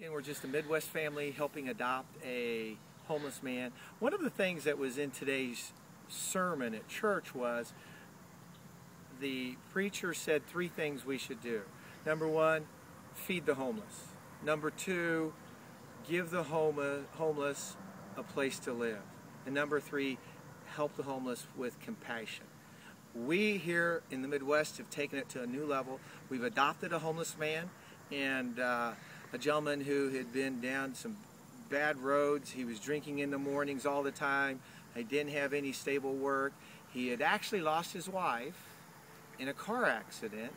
and we're just a Midwest family helping adopt a homeless man. One of the things that was in today's sermon at church was the preacher said 3 things we should do. Number 1, feed the homeless. Number 2, give the homeless a place to live. And number 3, help the homeless with compassion. We here in the Midwest have taken it to a new level. We've adopted a homeless man, and a gentleman who had been down some bad roads. He was drinking in the mornings all the time. He didn't have any stable work. He had actually lost his wife in a car accident,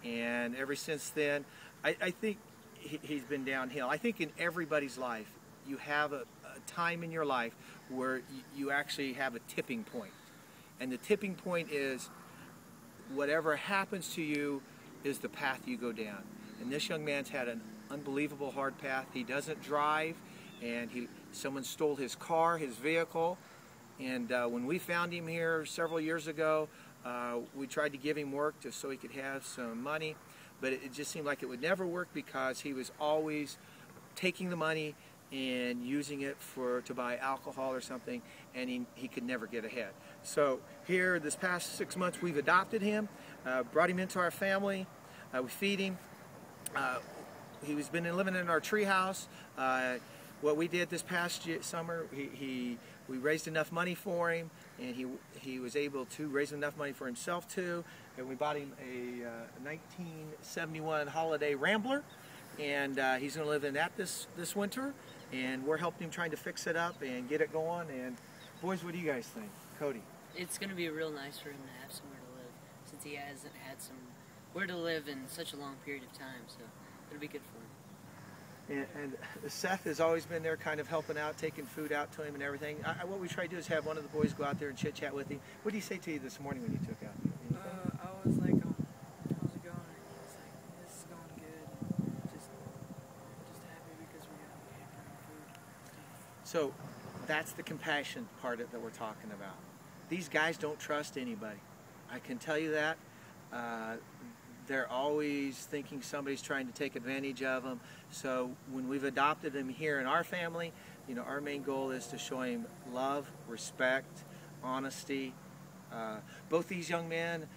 and ever since then, I think he's been downhill. I think in everybody's life, you have a time in your life where you actually have a tipping point. And the tipping point is whatever happens to you is the path you go down. And this young man's had an unbelievable hard path. He doesn't drive, and someone stole his car, his vehicle. And when we found him here several years ago, we tried to give him work just so he could have some money. But it just seemed like it would never work because he was always taking the money and using it to buy alcohol or something, and he could never get ahead. So here, this past 6 months, we've adopted him, brought him into our family, we feed him. He's been living in our tree house. What we did this past summer, we raised enough money for him, and he was able to raise enough money for himself too, and we bought him a 1971 Holiday Rambler, and he's going to live in that this winter, and we're helping him trying to fix it up and get it going. And boys, what do you guys think? Cody? It's going to be real nice for him to have somewhere to live, since he hasn't had somewhere to live in such a long period of time, so it'll be good for him. And Seth has always been there kind of helping out, taking food out to him and everything. What we try to do is have one of the boys go out there and chit-chat with him. What did he say to you this morning when you took out? I was like, how's it going? And he was like, this is going good. Just happy because we have food. So that's the compassion part that we're talking about. These guys don't trust anybody. I can tell you that. They're always thinking somebody's trying to take advantage of them. So when we've adopted them here in our family, our main goal is to show him love, respect, honesty. Both these young men,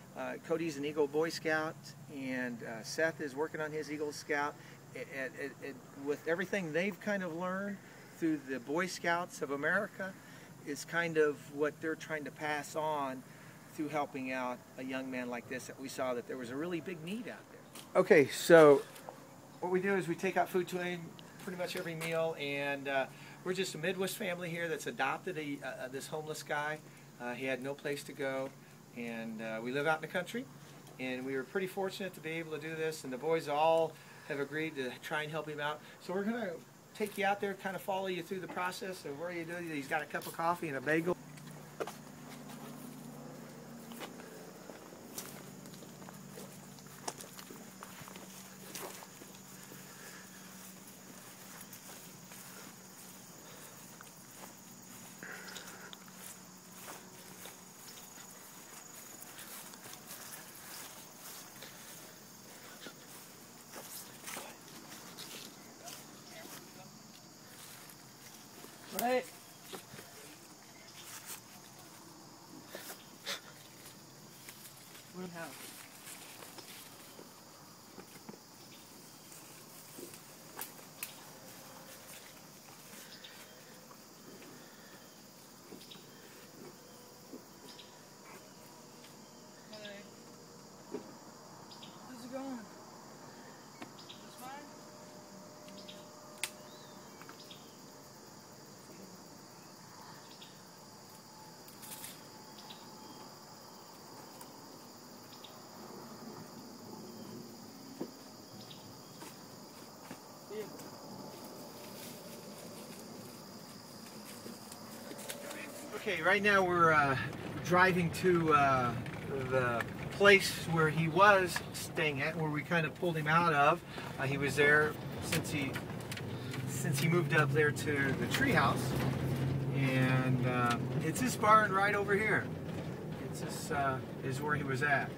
Cody's an Eagle Boy Scout, and Seth is working on his Eagle Scout. With everything they've kind of learned through the Boy Scouts of America, is kind of what they're trying to pass on through helping out a young man like this, that we saw that there was a really big need out there. Okay, so what we do is we take out food to him pretty much every meal, and we're just a Midwest family here that's adopted this homeless guy. He had no place to go, and we live out in the country, and we were pretty fortunate to be able to do this, and the boys all have agreed to try and help him out. So we're going to take you out there, kind of follow you through the process of where you do. He's got a cup of coffee and a bagel. Right. What house? Hey. How's it going? It's fine? Okay, right now we're driving to the place where he was staying at, where we kind of pulled him out of. He was there since he moved up there to the treehouse, and it's this barn right over here. This is where he was at.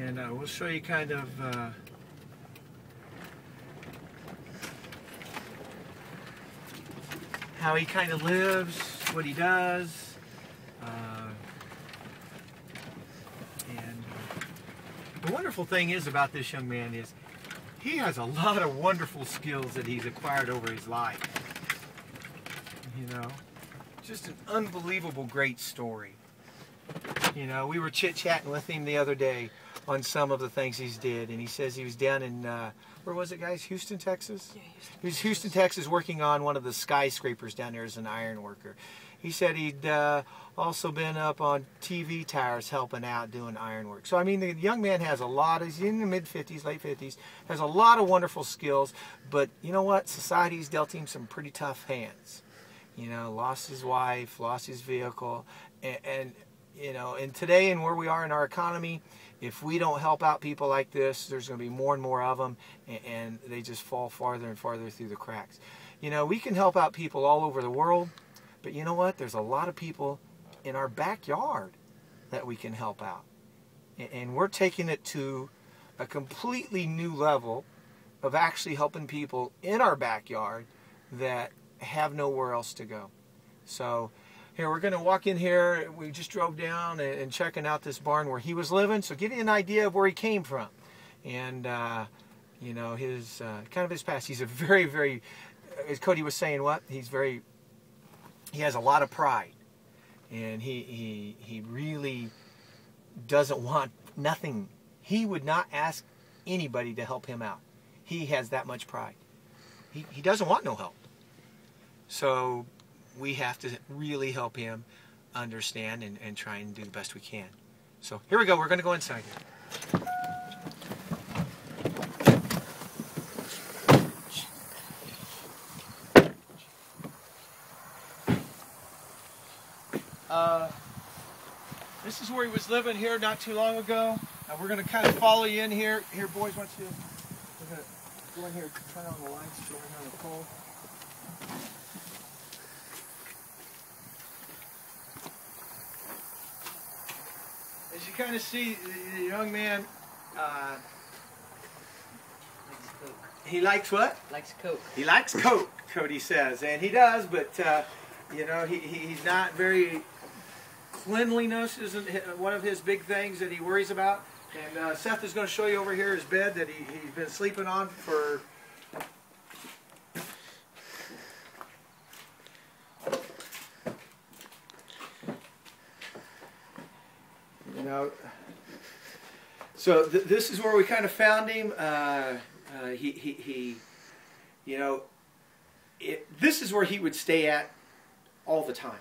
And we'll show you kind of how he kind of lives, what he does. And the wonderful thing is about this young man is he has a lot of wonderful skills that he's acquired over his life. You know, just an unbelievable great story. You know, we were chit-chatting with him the other day on some of the things he's did, and he says he was down in, where was it, guys? Houston, Texas? Yeah, Houston. He was Houston, Texas, working on one of the skyscrapers down there as an iron worker. He said he'd also been up on TV towers helping out doing iron work. So, I mean, the young man has a lot, he's in the mid-50s, late 50s, has a lot of wonderful skills, but you know what? Society's dealt him some pretty tough hands. You know, lost his wife, lost his vehicle, and you know, and today and where we are in our economy, if we don't help out people like this, there's going to be more and more of them, and they just fall farther and farther through the cracks. You know, we can help out people all over the world, but you know what? There's a lot of people in our backyard that we can help out. And we're taking it to a completely new level of actually helping people in our backyard that have nowhere else to go. So here, we're going to walk in here. We just drove down and checking out this barn where he was living. So give you an idea of where he came from. And, you know, his kind of his past. He's a very, very, as Cody was saying, he has a lot of pride. And he really doesn't want nothing. He would not ask anybody to help him out. He has that much pride. He doesn't want no help. So we have to really help him understand and try and do the best we can. So here we go. We're going to go inside here. This is where he was living here not too long ago. We're going to kind of follow you in here. Here, boys, we're going to go in here, turn on the lights over here on the pole. As you kind of see, the young man, he likes what? Likes Coke. He likes Coke, Cody says, and he does, but you know, he's not very, cleanliness isn't one of his big things that he worries about. And Seth is going to show you over here his bed that he's been sleeping on for, you know, so this is where we kind of found him. You know, this is where he would stay at all the time.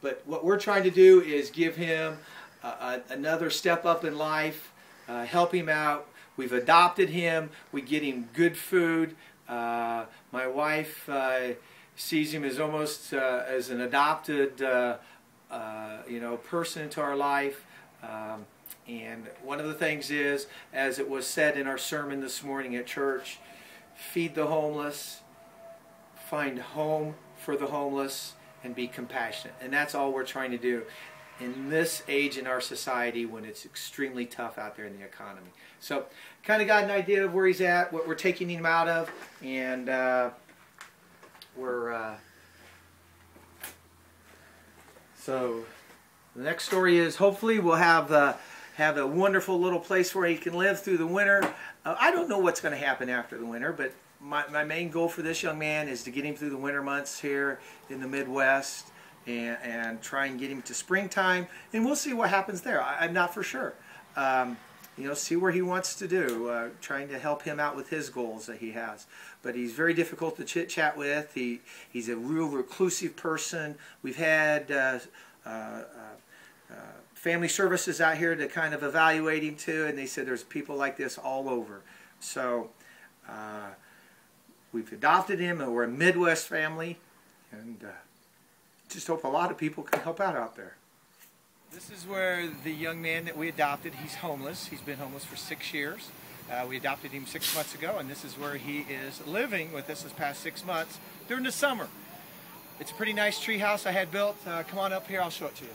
But what we're trying to do is give him another step up in life, help him out. We've adopted him. We get him good food. My wife sees him as almost as an adopted, you know, person into our life. And one of the things is, as it was said in our sermon this morning at church, feed the homeless, find home for the homeless, and be compassionate. And that's all we're trying to do in this age in our society when it's extremely tough out there in the economy. So kind of got an idea of where he's at, what we're taking him out of, and so the next story is hopefully we'll have a wonderful little place where he can live through the winter. I don't know what's going to happen after the winter, but my main goal for this young man is to get him through the winter months here in the Midwest and try and get him to springtime, and we'll see what happens there. I'm not for sure. You know, see where he wants to do, trying to help him out with his goals that he has. But he's very difficult to chit-chat with. He's a real reclusive person. We've had family services out here to kind of evaluate him too, and they said there's people like this all over. So we've adopted him, and we're a Midwest family, and just hope a lot of people can help out there. This is where the young man that we adopted, he's homeless. He's been homeless for 6 years. We adopted him 6 months ago, and this is where he is living with us this past 6 months during the summer. It's a pretty nice tree house I had built. Come on up here, I'll show it to you.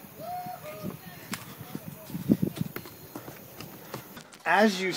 as you